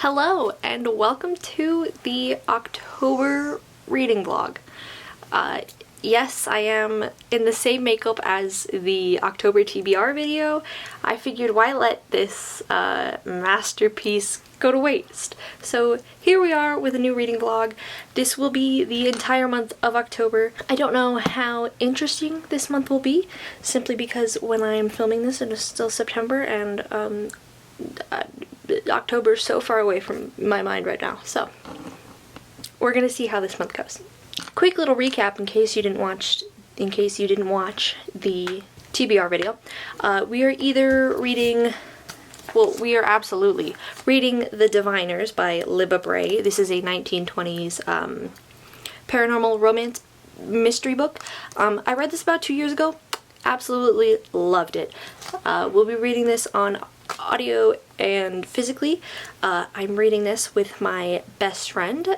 Hello and welcome to the October reading vlog. Yes, I am in the same makeup as the October TBR video. I figured why let this masterpiece go to waste. So here we are with a new reading vlog. This will be the entire month of October. I don't know how interesting this month will be, simply because when I'm filming this it is still September and October is so far away from my mind right now, so we're gonna see how this month goes. Quick little recap in case you didn't watch the TBR video. We are either reading, well, we are absolutely reading The Diviners by Libba Bray. This is a 1920s paranormal romance mystery book. I read this about 2 years ago. Absolutely loved it. We'll be reading this on audio and physically. I'm reading this with my best friend.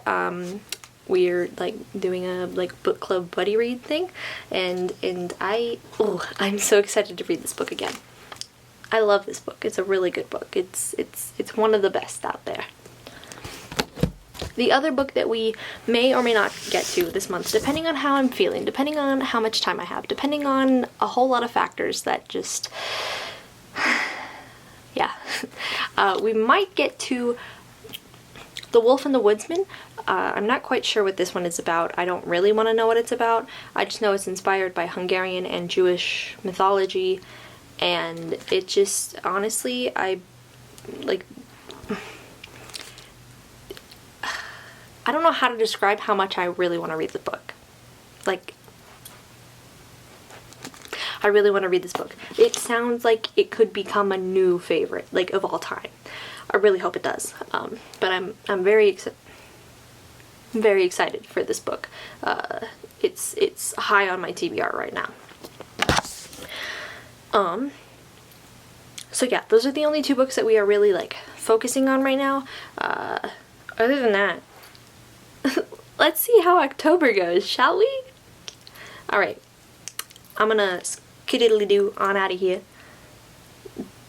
We're like doing a book club buddy read thing, and I'm so excited to read this book again. I love this book. It's a really good book. It's one of the best out there. The other book that we may or may not get to this month, depending on how I'm feeling, depending on how much time I have, depending on a whole lot of factors that just yeah. We might get to The Wolf and the Woodsman. I'm not quite sure what this one is about. I don't really want to know what it's about. I just know it's inspired by Hungarian and Jewish mythology, and it just, honestly, I don't know how to describe how much I really want to read the book. I really want to read this book. It sounds like it could become a new favorite, of all time. I really hope it does. But I'm very excited for this book. It's high on my TBR right now. So yeah, those are the only two books that we are really focusing on right now. Other than that, let's see how October goes, shall we? Alright, I'm gonna skididdly-doo on out of here,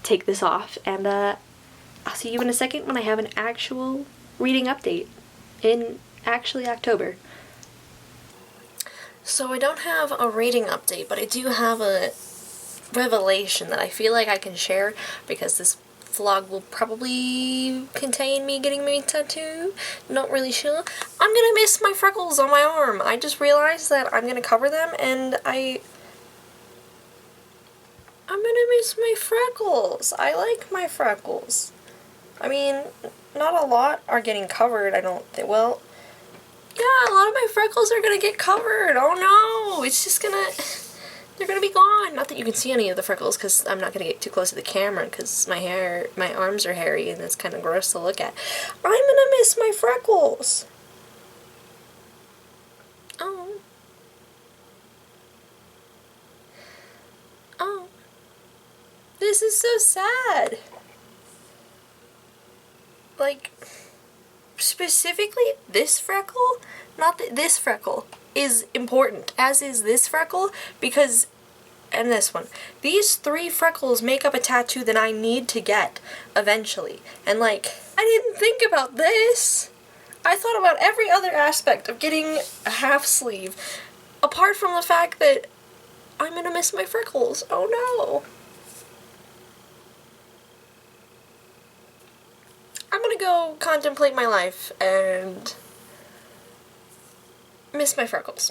take this off, and I'll see you in a second when I have an actual reading update in actually October. So I don't have a reading update, but I do have a revelation that I feel like I can share, because this vlog will probably contain me getting my tattoo. Not really sure. I'm gonna miss my freckles on my arm. I just realized that I'm gonna cover them, and I'm gonna miss my freckles. I like my freckles. I mean, not a lot are getting covered, I don't think. Well, yeah, a lot of my freckles are gonna get covered. Oh no, it's just gonna, they're gonna be gone. Not that you can see any of the freckles, because I'm not gonna get too close to the camera, because my arms are hairy and it's kind of gross to look at. I'm gonna miss my freckles. Oh. Oh. This is so sad. Specifically, this freckle, this freckle, is important, as is this freckle, because, and this one, these three freckles make up a tattoo that I need to get, eventually, and I didn't think about this. I thought about every other aspect of getting a half sleeve, apart from the fact that I'm gonna miss my freckles. Oh no. I'm gonna go contemplate my life and miss my freckles.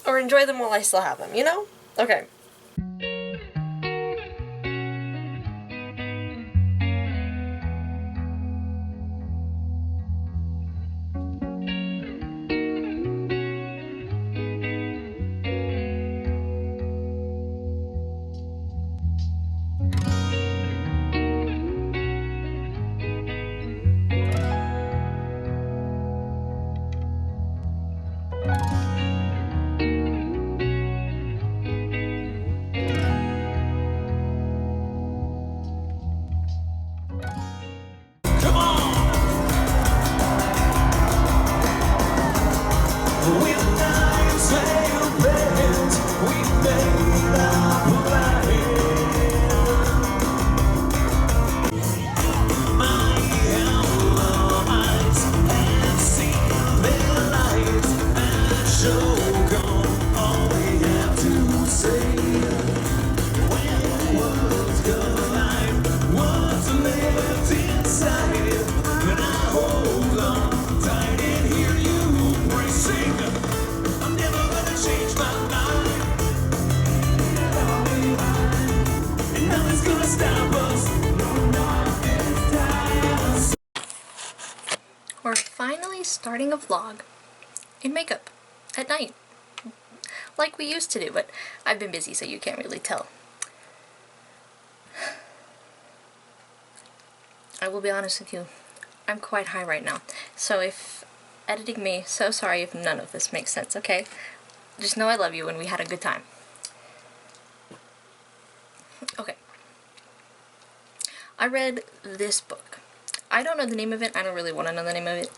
Or enjoy them while I still have them, you know? Okay. finally starting a vlog in makeup at night, like we used to do, but I've been busy so you can't really tell. I will be honest with you, I'm quite high right now, so if editing me, so sorry if none of this makes sense, okay? Just know I love you and we had a good time. Okay. I read this book. I don't know the name of it, I don't really want to know the name of it.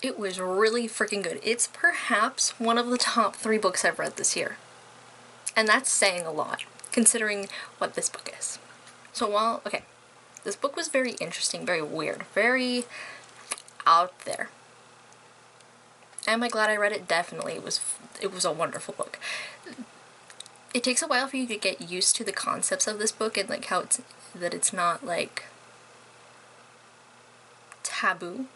It was really freaking good. It's perhaps one of the top 3 books I've read this year. And that's saying a lot, considering what this book is. So okay, this book was very interesting, very weird, very out there. Am I glad I read it? Definitely. It was a wonderful book. It takes a while for you to get used to the concepts of this book and like how it's not like taboo.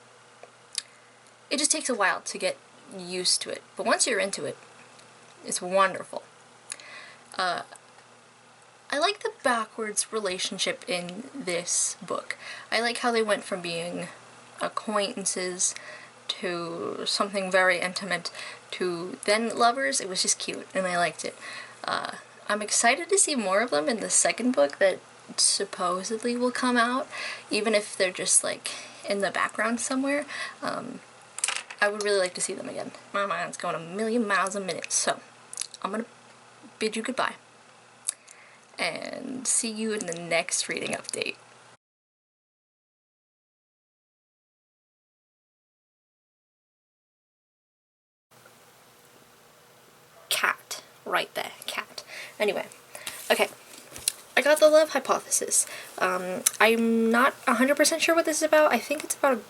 It just takes a while to get used to it, but once you're into it, it's wonderful. I like the backwards relationship in this book. I like how they went from being acquaintances to something very intimate to then lovers. It was just cute, and I liked it. I'm excited to see more of them in the second book that supposedly will come out, even if they're just like in the background somewhere. I would really like to see them again. My mind's going a million miles a minute, so I'm gonna bid you goodbye and see you in the next reading update. Cat. Right there. Cat. Anyway. Okay. I got The Love Hypothesis. I'm not 100% sure what this is about. I think it's about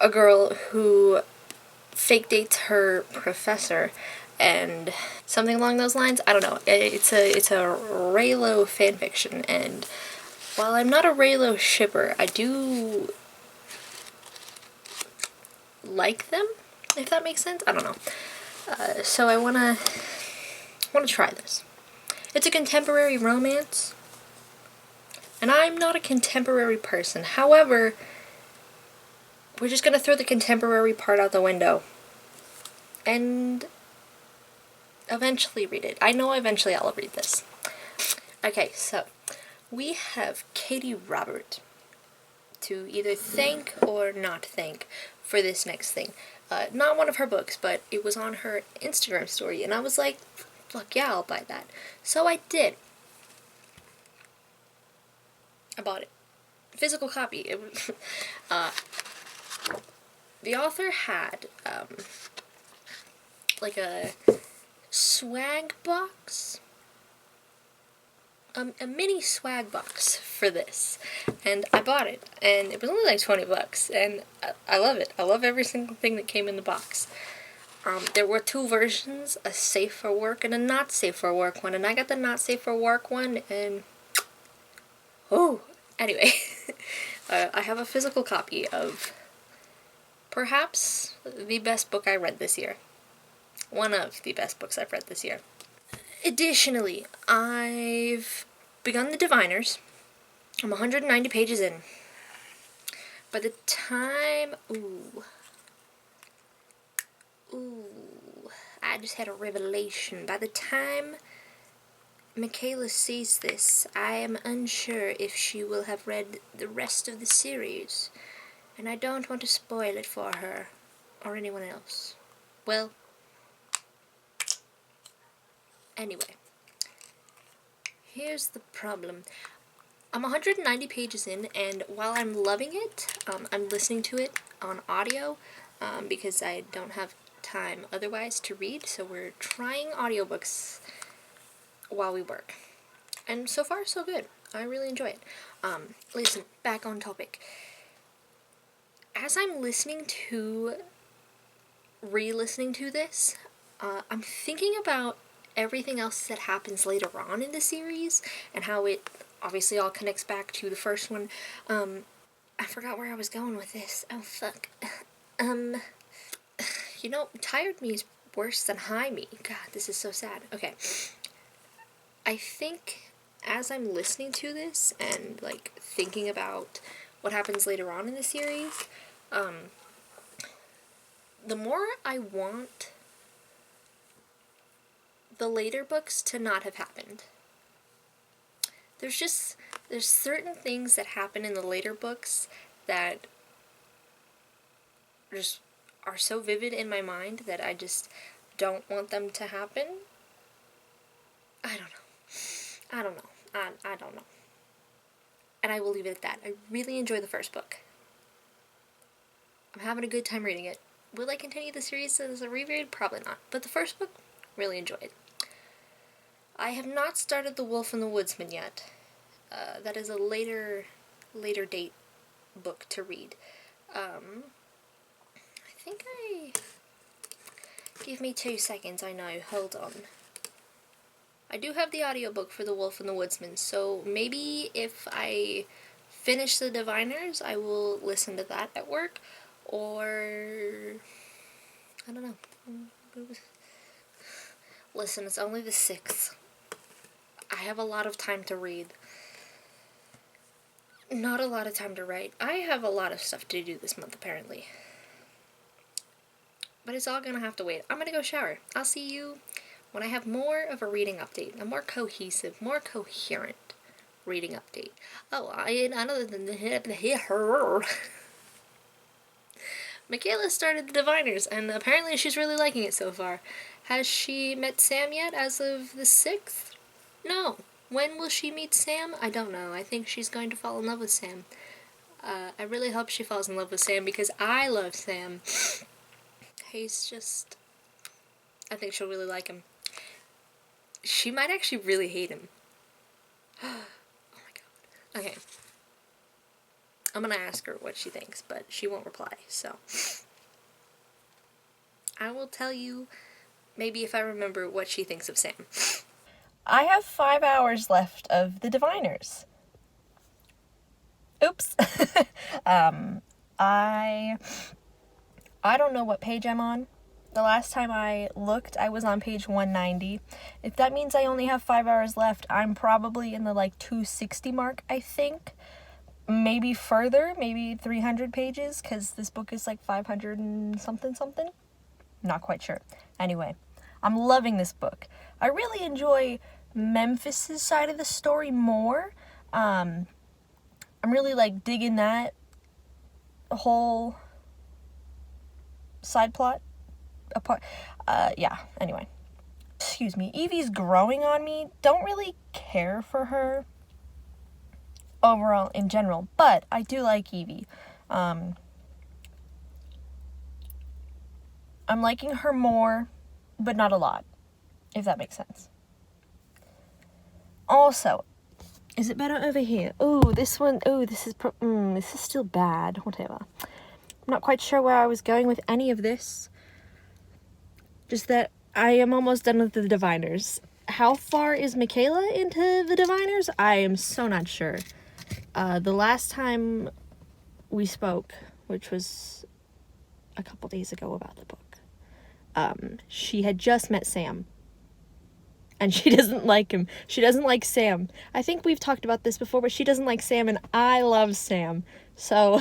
a girl who fake dates her professor and something along those lines. I don't know. It's a Raylo fanfiction, and while I'm not a Raylo shipper, I do like them, if that makes sense. I don't know. So I wanna try this. It's a contemporary romance, and I'm not a contemporary person. However, we're just gonna throw the contemporary part out the window and eventually read it. I know eventually I'll read this. Okay, so we have Katie Robert to either thank or not thank for this next thing. Not one of her books, but it was on her Instagram story, and I was like, fuck yeah, I'll buy that. So I did. I bought it. Physical copy. It was, the author had like a swag box, a mini swag box for this, and I bought it, and it was only like 20 bucks, and I love it. I love every single thing that came in the box. There were 2 versions, a safe for work and a not safe for work one, and I got the not safe for work one, and oh, anyway, I have a physical copy of perhaps the best book I read this year. One of the best books I've read this year. Additionally, I've begun The Diviners. I'm 190 pages in. By the time... I just had a revelation. By the time Michaela sees this, I am unsure if she will have read the rest of the series. And I don't want to spoil it for her, or anyone else. Well, anyway. Here's the problem. I'm 190 pages in, and while I'm loving it, I'm listening to it on audio, because I don't have time otherwise to read, so we're trying audiobooks while we work. And so far, so good. I really enjoy it. Listen, back on topic. As I'm re-listening to this, I'm thinking about everything else that happens later on in the series, and how it obviously all connects back to the first one. I forgot where I was going with this. Oh, fuck. You know, tired me is worse than high me. God, this is so sad. Okay. I think as I'm listening to this and, like, thinking about what happens later on in the series, the more I want the later books to not have happened. There's certain things that happen in the later books that just are so vivid in my mind that I just don't want them to happen. I don't know. I don't know. And I will leave it at that. I really enjoy the first book. I'm having a good time reading it. Will I continue the series as a reread? Probably not. But the first book, really enjoyed. I have not started The Wolf and the Woodsman yet. That is a later date book to read. I think Give me 2 seconds, I know. Hold on. I do have the audiobook for The Wolf and the Woodsman, so maybe if I finish The Diviners, I will listen to that at work, or I don't know. Listen, it's only the 6th. I have a lot of time to read. Not a lot of time to write. I have a lot of stuff to do this month, apparently. But it's all gonna have to wait. I'm gonna go shower. I'll see you when I have more of a reading update. A more cohesive, more coherent reading update. Oh, other than the Michaela started The Diviners, and apparently she's really liking it so far. Has she met Sam yet as of the 6th? No. When will she meet Sam? I don't know. I think she's going to fall in love with Sam. I really hope she falls in love with Sam because I love Sam. He's just... I think she'll really like him. She might actually really hate him. Oh my god. Okay. I'm gonna ask her what she thinks, but she won't reply, so... I will tell you, maybe if I remember, what she thinks of Sam. I have 5 hours left of The Diviners. Oops. I don't know what page I'm on. The last time I looked, I was on page 190. If that means I only have 5 hours left, I'm probably in the, 260 mark, I think. Maybe further, maybe 300 pages, because this book is, 500 and something. Not quite sure. Anyway, I'm loving this book. I really enjoy Memphis's side of the story more. I'm really, digging that whole side plot apart. Yeah, anyway. Excuse me. Evie's growing on me. Don't really care for her overall in general, but I do like Evie. I'm liking her more, but not a lot, if that makes sense. Also, is it better over here? Oh, this one. Oh, this is still bad. Whatever. I'm not quite sure where I was going with any of this. Just that I am almost done with The Diviners. How far is Michaela into The Diviners? I am so not sure. The last time we spoke, which was a couple days ago about the book, she had just met Sam. And she doesn't like him. She doesn't like Sam. I think we've talked about this before, but she doesn't like Sam, and I love Sam. So,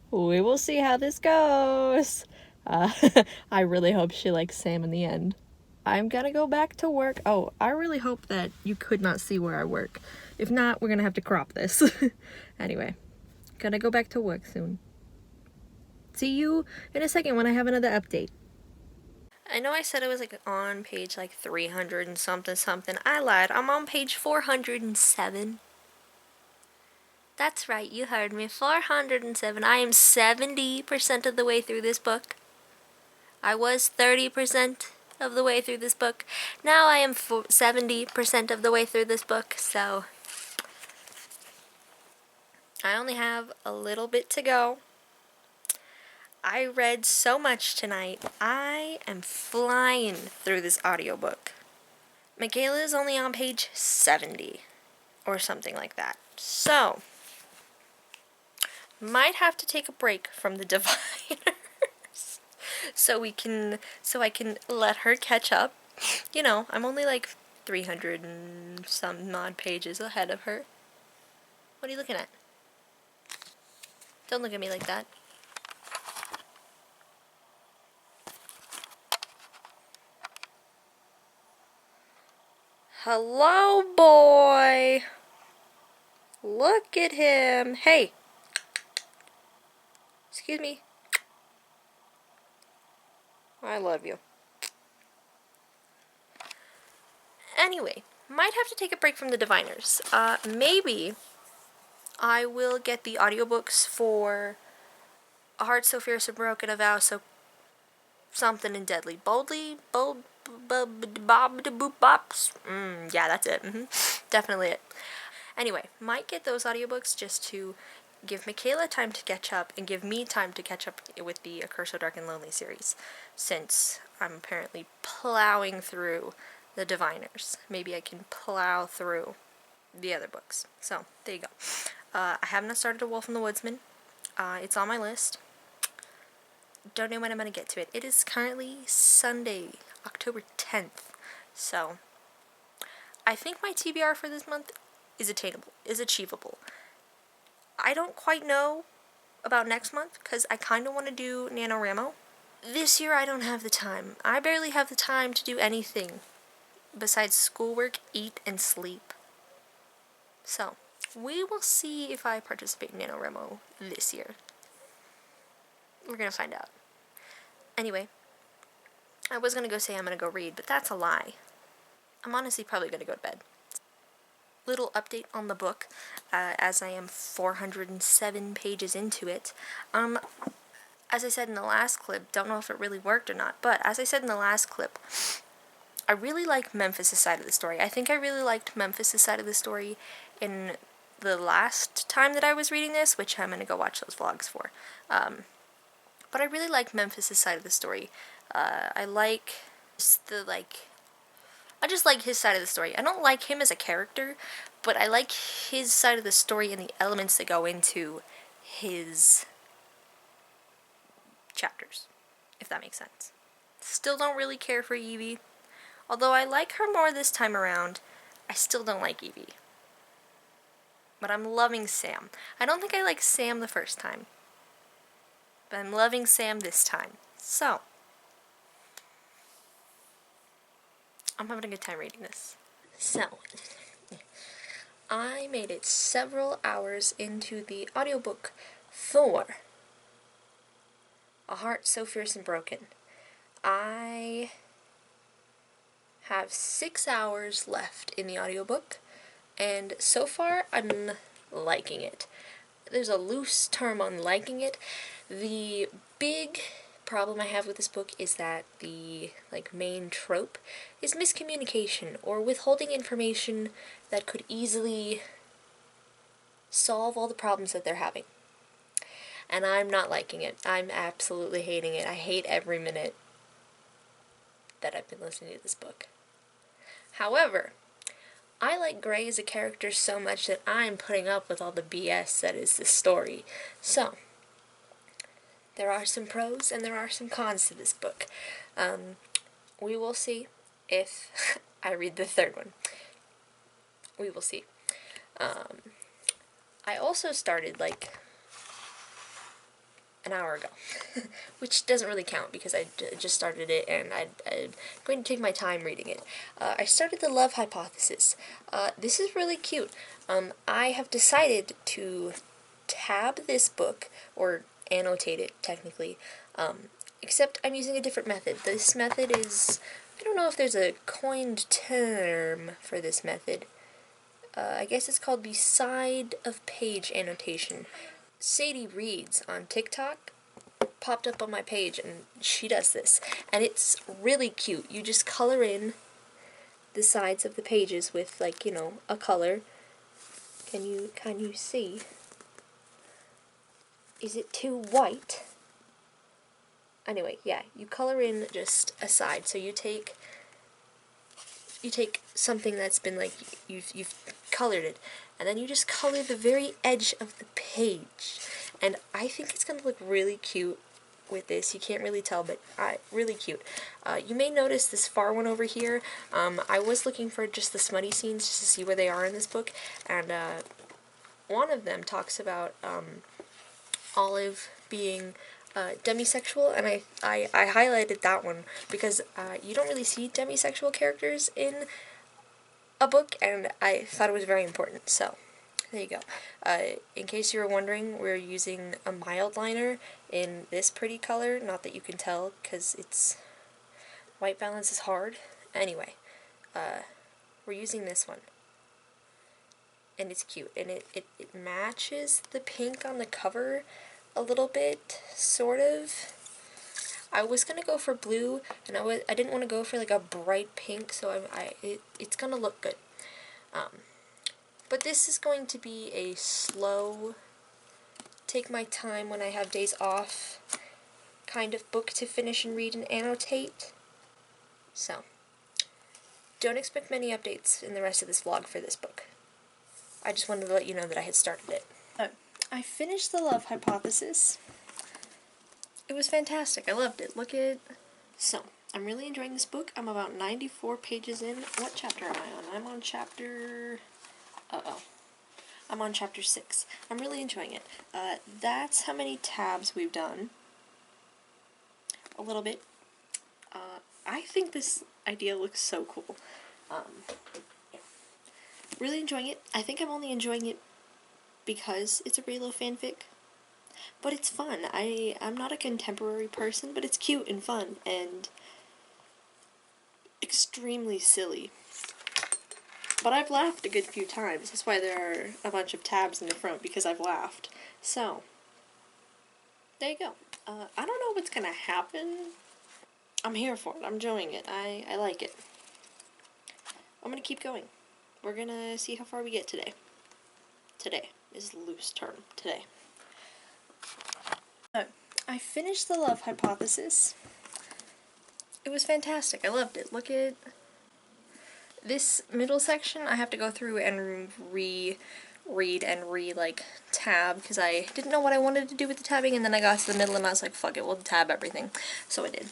we will see how this goes. I really hope she likes Sam in the end. I'm gonna go back to work. Oh, I really hope that you could not see where I work. If not, we're gonna have to crop this. Anyway, gonna go back to work soon. See you in a second when I have another update. I know I said I was on page 300 and something. I lied. I'm on page 407. That's right, you heard me. 407. I am 70% of the way through this book. I was 30% of the way through this book. Now I am 70% of the way through this book, so I only have a little bit to go. I read so much tonight. I am flying through this audiobook. Michaela is only on page 70 or something like that. So, might have to take a break from The Diviners so I can let her catch up. You know, I'm only 300 and some odd pages ahead of her. What are you looking at? Don't look at me like that. Hello, boy. Look at him. Hey. Excuse me. I love you. Anyway, might have to take a break from the Diviners. Maybe I will get the audiobooks for A Heart So Fierce and Broken, A Vow So Something and Deadly. Boldly, bold, bob, boop, bops. Yeah, that's it. Definitely it. Anyway, might get those audiobooks just to give Michaela time to catch up and give me time to catch up with the A Curse So Dark and Lonely series, since I'm apparently plowing through the Diviners. Maybe I can plow through the other books. So, there you go. I have not started A Wolf and the Woodsman. It's on my list. Don't know when I'm going to get to it. It is currently Sunday, October 10th. So, I think my TBR for this month is achievable. I don't quite know about next month, because I kind of want to do NaNoWriMo. This year I don't have the time. I barely have the time to do anything besides schoolwork, eat, and sleep. So, we will see if I participate in NaNoWriMo this year. We're going to find out. Anyway, I was going to go say I'm going to go read, but that's a lie. I'm honestly probably going to go to bed. Little update on the book, as I am 407 pages into it. As I said in the last clip, don't know if it really worked or not, but as I said in the last clip, I really like Memphis' side of the story. I think I really liked Memphis' side of the story in the last time that I was reading this, which I'm going to go watch those vlogs for. But I really like Memphis' side of the story. I like I just like his side of the story. I don't like him as a character, but I like his side of the story and the elements that go into his chapters, if that makes sense. Still don't really care for Evie. Although I like her more this time around, I still don't like Evie. But I'm loving Sam. I don't think I liked Sam the first time, but I'm loving Sam this time. So, I'm having a good time reading this. So, I made it several hours into the audiobook for A Heart So Fierce and Broken. I have 6 hours left in the audiobook, and so far I'm liking it. There's a loose term on liking it. The big problem I have with this book is that the main trope is miscommunication or withholding information that could easily solve all the problems that they're having. And I'm not liking it. I'm absolutely hating it. I hate every minute that I've been listening to this book. However, I like Gray as a character so much that I'm putting up with all the BS that is this story. So, there are some pros and there are some cons to this book. We will see if I read the third one. We will see. I also started an hour ago, which doesn't really count because I just started it and I'm going to take my time reading it. I started The Love Hypothesis. This is really cute. I have decided to tab this book, or annotate it technically, except I'm using a different method. This method is, I don't know if there's a coined term for this method. I guess it's called the side of page annotation. Sadie Reads on TikTok popped up on my page and she does this, and it's really cute. You just color in the sides of the pages with a color. Can you see? Is it too white? Anyway, yeah, you color in just a side. So you take something that's been you've colored it, and then you just color the very edge of the page. And I think it's going to look really cute with this. You can't really tell, but really cute. You may notice this far one over here. I was looking for just the smutty scenes just to see where they are in this book, and one of them talks about Olive being demisexual, and I highlighted that one because you don't really see demisexual characters in a book, and I thought it was very important, so there you go. In case you were wondering, we're using a mild liner in this pretty color, not that you can tell, because it's, white balance is hard. Anyway, we're using this one, and it's cute, and it matches the pink on the cover a little bit, sort of. I was gonna go for blue, and I didn't want to go for like a bright pink, so it's gonna look good. But this is going to be a slow, take my time when I have days off kind of book to finish and read and annotate. So, don't expect many updates in the rest of this vlog for this book. I just wanted to let you know that I had started it. I finished The Love Hypothesis. It was fantastic. I loved it. Look at... So, I'm really enjoying this book. I'm about 94 pages in. What chapter am I on? I'm on chapter... I'm on chapter 6. I'm really enjoying it. That's how many tabs we've done. A little bit. I think this idea looks so cool. Yeah. Really enjoying it. I think I'm only enjoying it because it's a Raylo fanfic. But it's fun. I'm not a contemporary person, but it's cute and fun and extremely silly. But I've laughed a good few times. That's why there are a bunch of tabs in the front, because I've laughed. So, there you go. I don't know what's gonna happen. I'm here for it. I'm enjoying it. I like it. I'm gonna keep going. We're gonna see how far we get today. Today is a loose term. Today. I finished The Love Hypothesis. It was fantastic. I loved it. Look at... This middle section, I have to go through and reread and tab, because I didn't know what I wanted to do with the tabbing, and then I got to the middle and I was like, fuck it, we'll tab everything. So I did.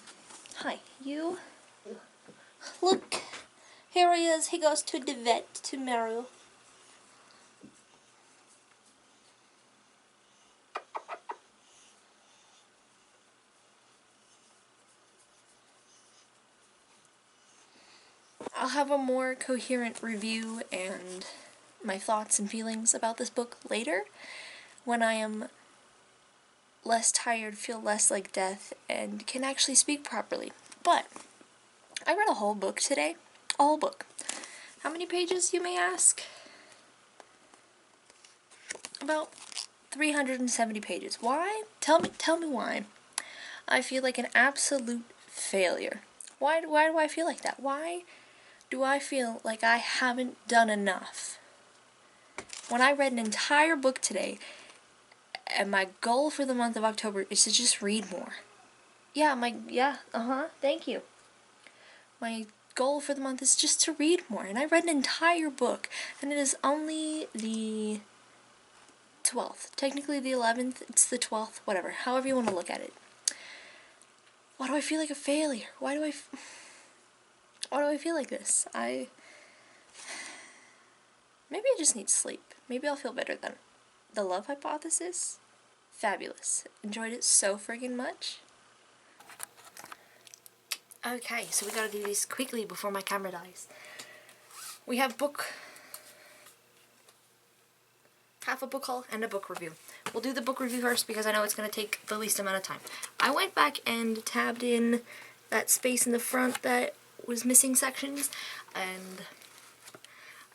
Hi, you? Look, here he is. He goes to the vet tomorrow. I'll have a more coherent review and my thoughts and feelings about this book later, when I am less tired, feel less like death, and can actually speak properly. But I read a whole book today. A whole book. How many pages, you may ask? About 370 pages. Why? Tell me why. I feel like an absolute failure. Why do I feel like that? Why do I feel like I haven't done enough? When I read an entire book today, and my goal for the month of October is to just read more. Thank you. My goal for the month is just to read more, and I read an entire book, and it is only the 12th. Technically the 11th, it's the 12th, whatever, however you want to look at it. Why do I feel like a failure? Why do I feel like this? Maybe I just need sleep. Maybe I'll feel better then. The Love Hypothesis? Fabulous. Enjoyed it so friggin' much. Okay, so we gotta do this quickly before my camera dies. We have half a book haul and a book review. We'll do the book review first because I know it's gonna take the least amount of time. I went back and tabbed in that space in the front that was missing sections, and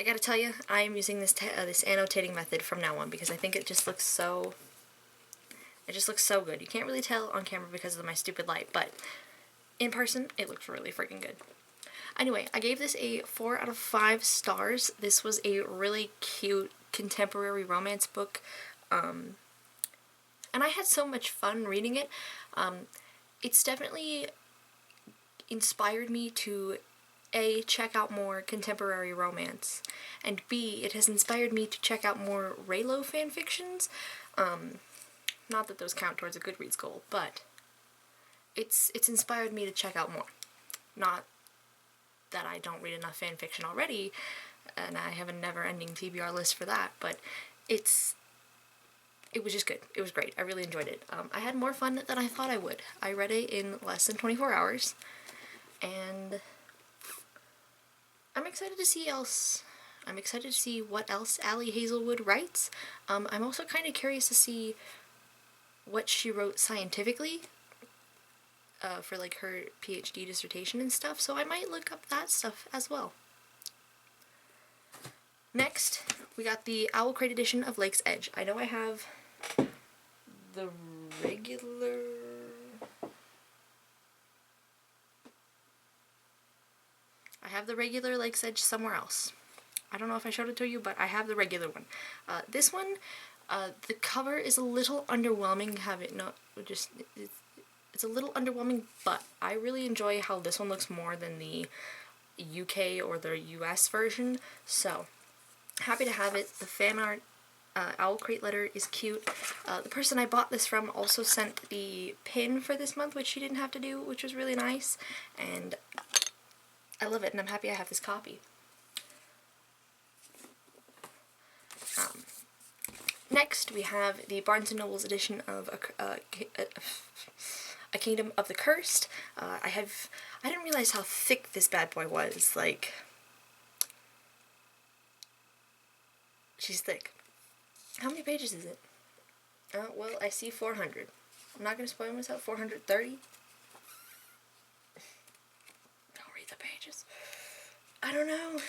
I gotta tell you, I am using this annotating method from now on because I think it just looks so good. You can't really tell on camera because of my stupid light, but in person, it looks really freaking good. Anyway, I gave this a 4 out of 5 stars. This was a really cute contemporary romance book, and I had so much fun reading it. It's definitely inspired me to A, check out more contemporary romance, and B, it has inspired me to check out more Raylo fanfictions. Not that those count towards a Goodreads goal, but it's inspired me to check out more. Not that I don't read enough fanfiction already, and I have a never-ending TBR list for that, but it's it was just good. It was great. I really enjoyed it. I had more fun than I thought I would. I read it in less than 24 hours, and I'm excited to see what else Allie Hazelwood writes. I'm also kind of curious to see what she wrote scientifically for like her PhD dissertation and stuff, so I might look up that stuff as well. Next, we got the Owl Crate edition of Lake's Edge. I know I have the regular... Lake's Edge somewhere else. I don't know if I showed it to you, but I have the regular one. This one, the cover is a little underwhelming. It's a little underwhelming, but I really enjoy how this one looks more than the UK or the US version, so happy to have it. The fan art Owl Crate letter is cute. The person I bought this from also sent the pin for this month, which she didn't have to do, which was really nice, and I love it, and I'm happy I have this copy. Next, we have the Barnes & Noble's edition of A Kingdom of the Cursed. I didn't realize how thick this bad boy was. Like, she's thick. How many pages is it? Well, I see 400. I'm not gonna spoil myself. 430? Don't read the pages. I don't know.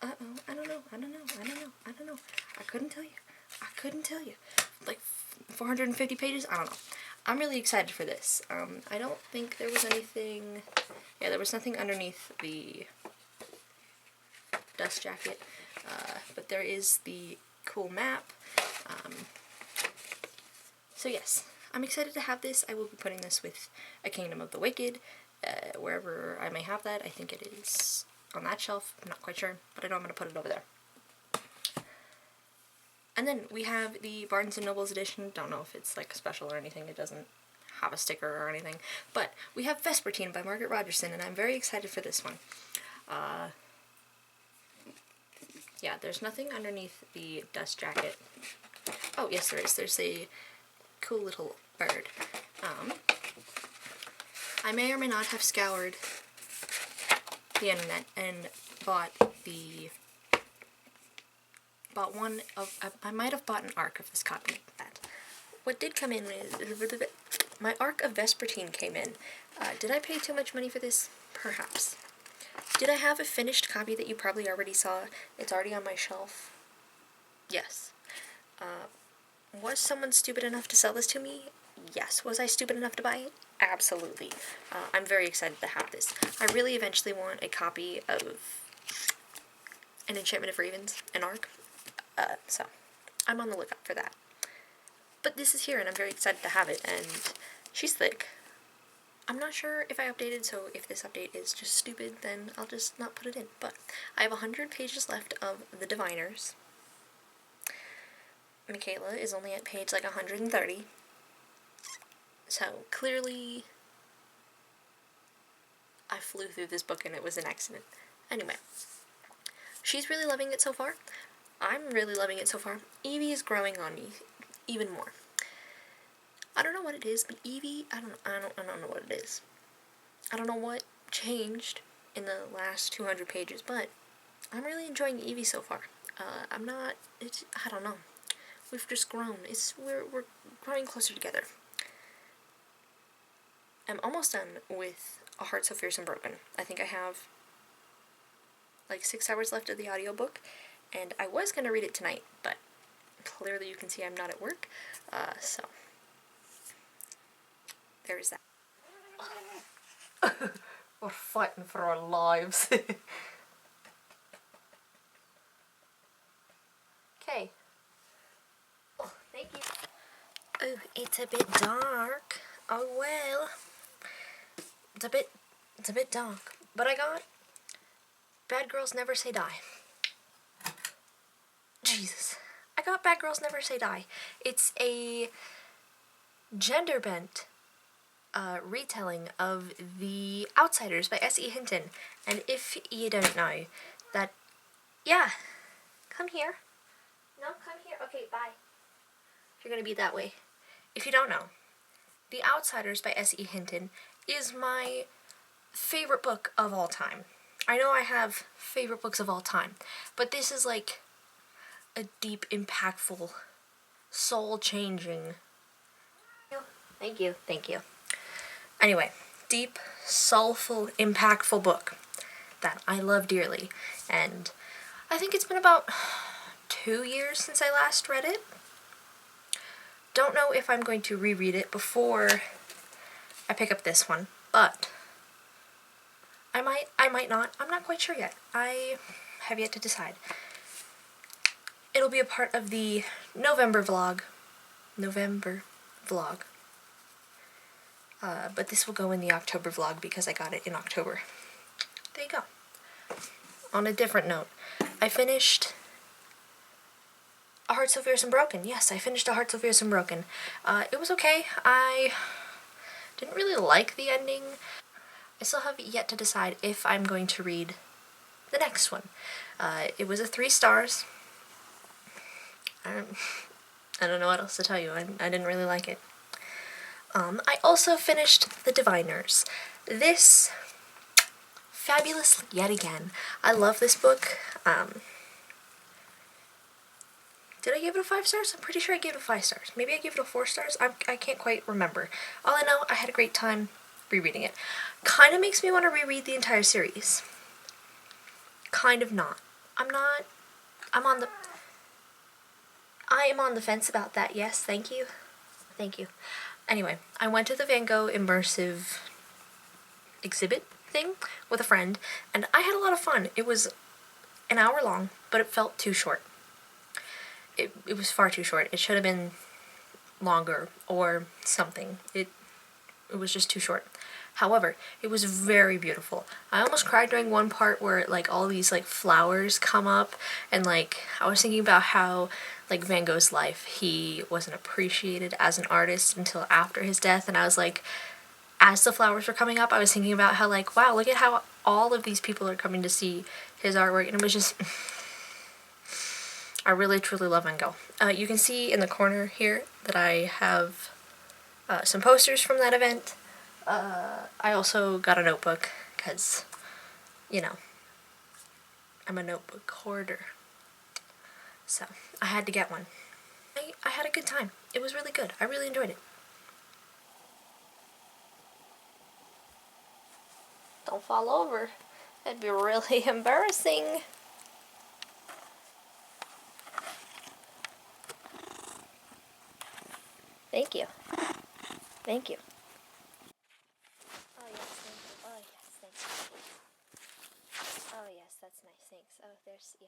Uh-oh. I don't know. I couldn't tell you. Like, 450 pages? I don't know. I'm really excited for this. I don't think there was anything... Yeah, there was nothing underneath the dust jacket. But there is the cool map. So yes, I'm excited to have this. I will be putting this with A Kingdom of the Wicked, wherever I may have that. I think it is on that shelf. I'm not quite sure, but I know I'm going to put it over there. And then we have the Barnes & Noble's edition. Don't know if it's like special or anything. It doesn't have a sticker or anything. But we have Vespertine by Margaret Rogerson, and I'm very excited for this one. Yeah, there's nothing underneath the dust jacket. Oh, yes, there is. There's a cool little bird. I may or may not have scoured the internet and bought one of... I might have bought an ARC of this copy of that. What did come in is... My ARC of Vespertine came in. Did I pay too much money for this? Perhaps. Did I have a finished copy that you probably already saw? It's already on my shelf. Yes. Was someone stupid enough to sell this to me? Yes. Was I stupid enough to buy it? Absolutely. I'm very excited to have this. I really eventually want a copy of An Enchantment of Ravens, an ARC. So, I'm on the lookout for that. But this is here, and I'm very excited to have it, and she's thick. I'm not sure if I updated, so if this update is just stupid, then I'll just not put it in. But I have 100 pages left of The Diviners. Michaela is only at page like 130. So, clearly, I flew through this book and it was an accident. Anyway, she's really loving it so far. I'm really loving it so far. Evie is growing on me even more. I don't know what it is, but Evie, I don't know what it is. I don't know what changed in the last 200 pages, but I'm really enjoying Evie so far. I don't know. We've just grown. We're growing closer together. I'm almost done with A Heart So Fierce and Broken. I think I have like 6 hours left of the audiobook, and I was going to read it tonight, but clearly you can see I'm not at work, so there's that. We're fighting for our lives. Okay. Oh, thank you. Oh, it's a bit dark. Oh well. It's a bit dark. But I got Bad Girls Never Say Die. Jesus. I got Bad Girls Never Say Die. It's a gender-bent retelling of The Outsiders by S.E. Hinton. And if you don't know, that... Yeah. Come here. No, come here. Okay, bye. you're gonna be that way. If you don't know, The Outsiders by S.E. Hinton is my favorite book of all time. I know I have favorite books of all time, but this is like a deep, impactful, soul-changing... Thank you. Anyway, deep, soulful, impactful book that I love dearly, and I think it's been about 2 years since I last read it. Don't know if I'm going to reread it before I pick up this one, but I might not. I'm not quite sure yet. I have yet to decide. It'll be a part of the November vlog. But this will go in the October vlog because I got it in October. There you go. On a different note, I finished A Heart So Fierce and Broken. Yes, I finished A Heart So Fierce and Broken. It was okay. I didn't really like the ending. I still have yet to decide if I'm going to read the next one. It was a 3 stars. I don't know what else to tell you. I didn't really like it. I also finished The Diviners. This, fabulous yet again. I love this book. Did I give it a 5 stars? I'm pretty sure I gave it a 5 stars. Maybe I gave it a 4 stars? I can't quite remember. All I know, I had a great time rereading it. Kind of makes me want to reread the entire series. Kind of not. I am on the fence about that, yes, thank you. Anyway, I went to the Van Gogh immersive exhibit thing with a friend, and I had a lot of fun. It was an hour long, but it felt too short. It was far too short. It should have been longer or something. It was just too short. However, it was very beautiful. I almost cried during one part where like all these like flowers come up, and like I was thinking about how like Van Gogh's life, he wasn't appreciated as an artist until after his death, and I was like, as the flowers were coming up, I was thinking about how like, wow, look at how all of these people are coming to see his artwork, and it was just I really truly love Van Gogh. You can see in the corner here that I have some posters from that event. I also got a notebook because, you know, I'm a notebook hoarder. So, I had to get one. I had a good time. It was really good. I really enjoyed it. Don't fall over. That'd be really embarrassing. Thank you. Thank you. Oh, yes, thank you. Oh, yes, thanks. Oh, yes, that's nice. Thanks. Oh, there's, yeah.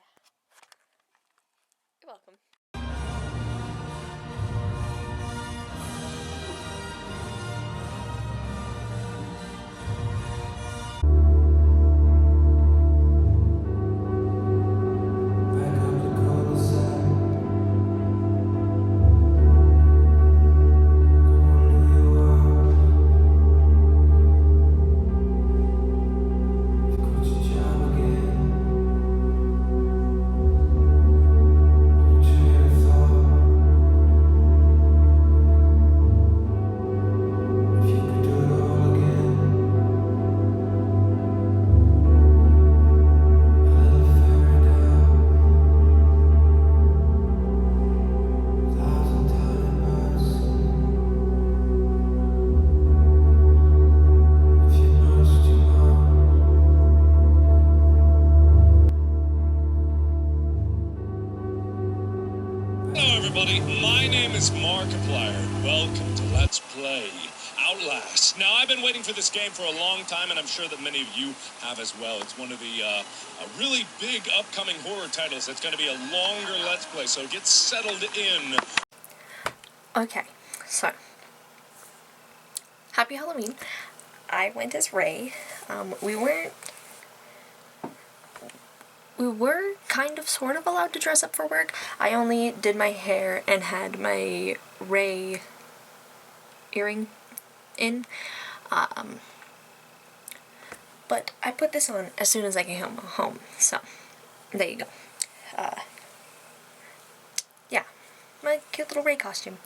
You're welcome. Hello everybody, my name is Markiplier. Welcome to Let's Play Outlast. Now I've been waiting for this game for a long time, and I'm sure that many of you have as well. It's one of the a really big upcoming horror titles. It's going to be a longer Let's Play, so get settled in. Okay, so happy Halloween. I went as Ray. We were kind of sort of allowed to dress up for work. I only did my hair and had my Ray earring in. But I put this on as soon as I came home. So, there you go. Yeah. my cute little Ray costume.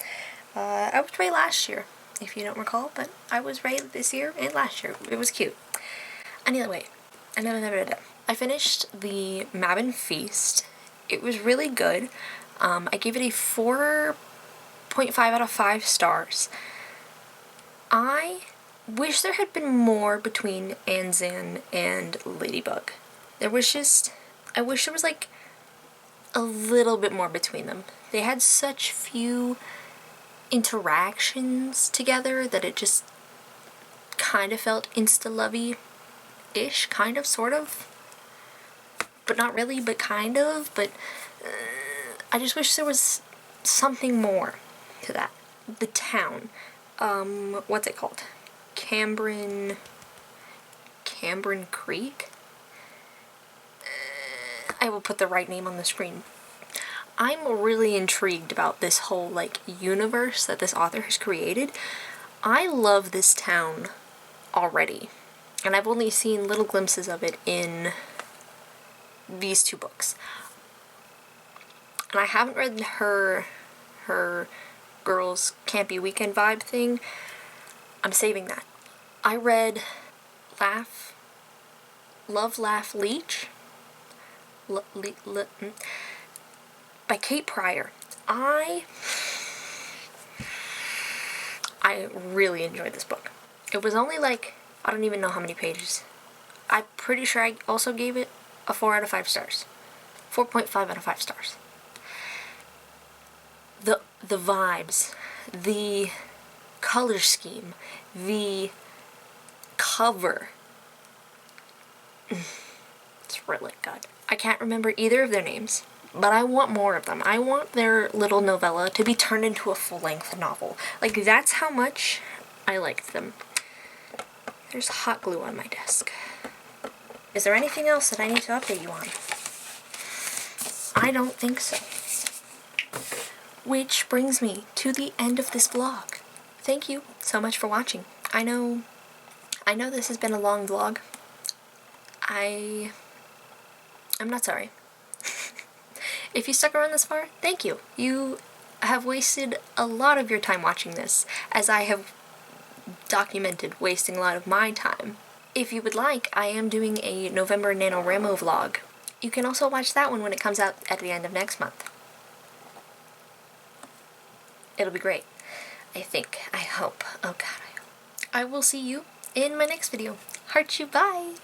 I was Ray last year, if you don't recall, but I was Ray this year and last year. It was cute. Anyway, I finished the Mabon Feast. It was really good. I gave it a 4.5 out of 5 stars. I wish there had been more between Anzan and Ladybug. I wish there was like a little bit more between them. They had such few interactions together that it just kind of felt insta-lovey-ish, kind of, sort of. But not really, but kind of, but I just wish there was something more to that. The town, what's it called? Cambrin Creek? I will put the right name on the screen. I'm really intrigued about this whole, like, universe that this author has created. I love this town already, and I've only seen little glimpses of it in these 2 books. And I haven't read her Girls Campy Weekend vibe thing. I'm saving that. I read Love, Laugh, Leech by Kate Pryor. I really enjoyed this book. It was only like, I don't even know how many pages. I'm pretty sure I also gave it a 4 out of 5 stars. 4.5 out of 5 stars. The vibes, the color scheme, the cover. It's really good. I can't remember either of their names, but I want more of them. I want their little novella to be turned into a full-length novel. Like, that's how much I liked them. There's hot glue on my desk. Is there anything else that I need to update you on? I don't think so. Which brings me to the end of this vlog. Thank you so much for watching. I know this has been a long vlog. I'm not sorry. If you stuck around this far, thank you. You have wasted a lot of your time watching this, as I have documented wasting a lot of my time. If you would like, I am doing a November NaNoWriMo vlog. You can also watch that one when it comes out at the end of next month. It'll be great. I think. I hope. Oh god, I hope. I will see you in my next video. Heart you, bye!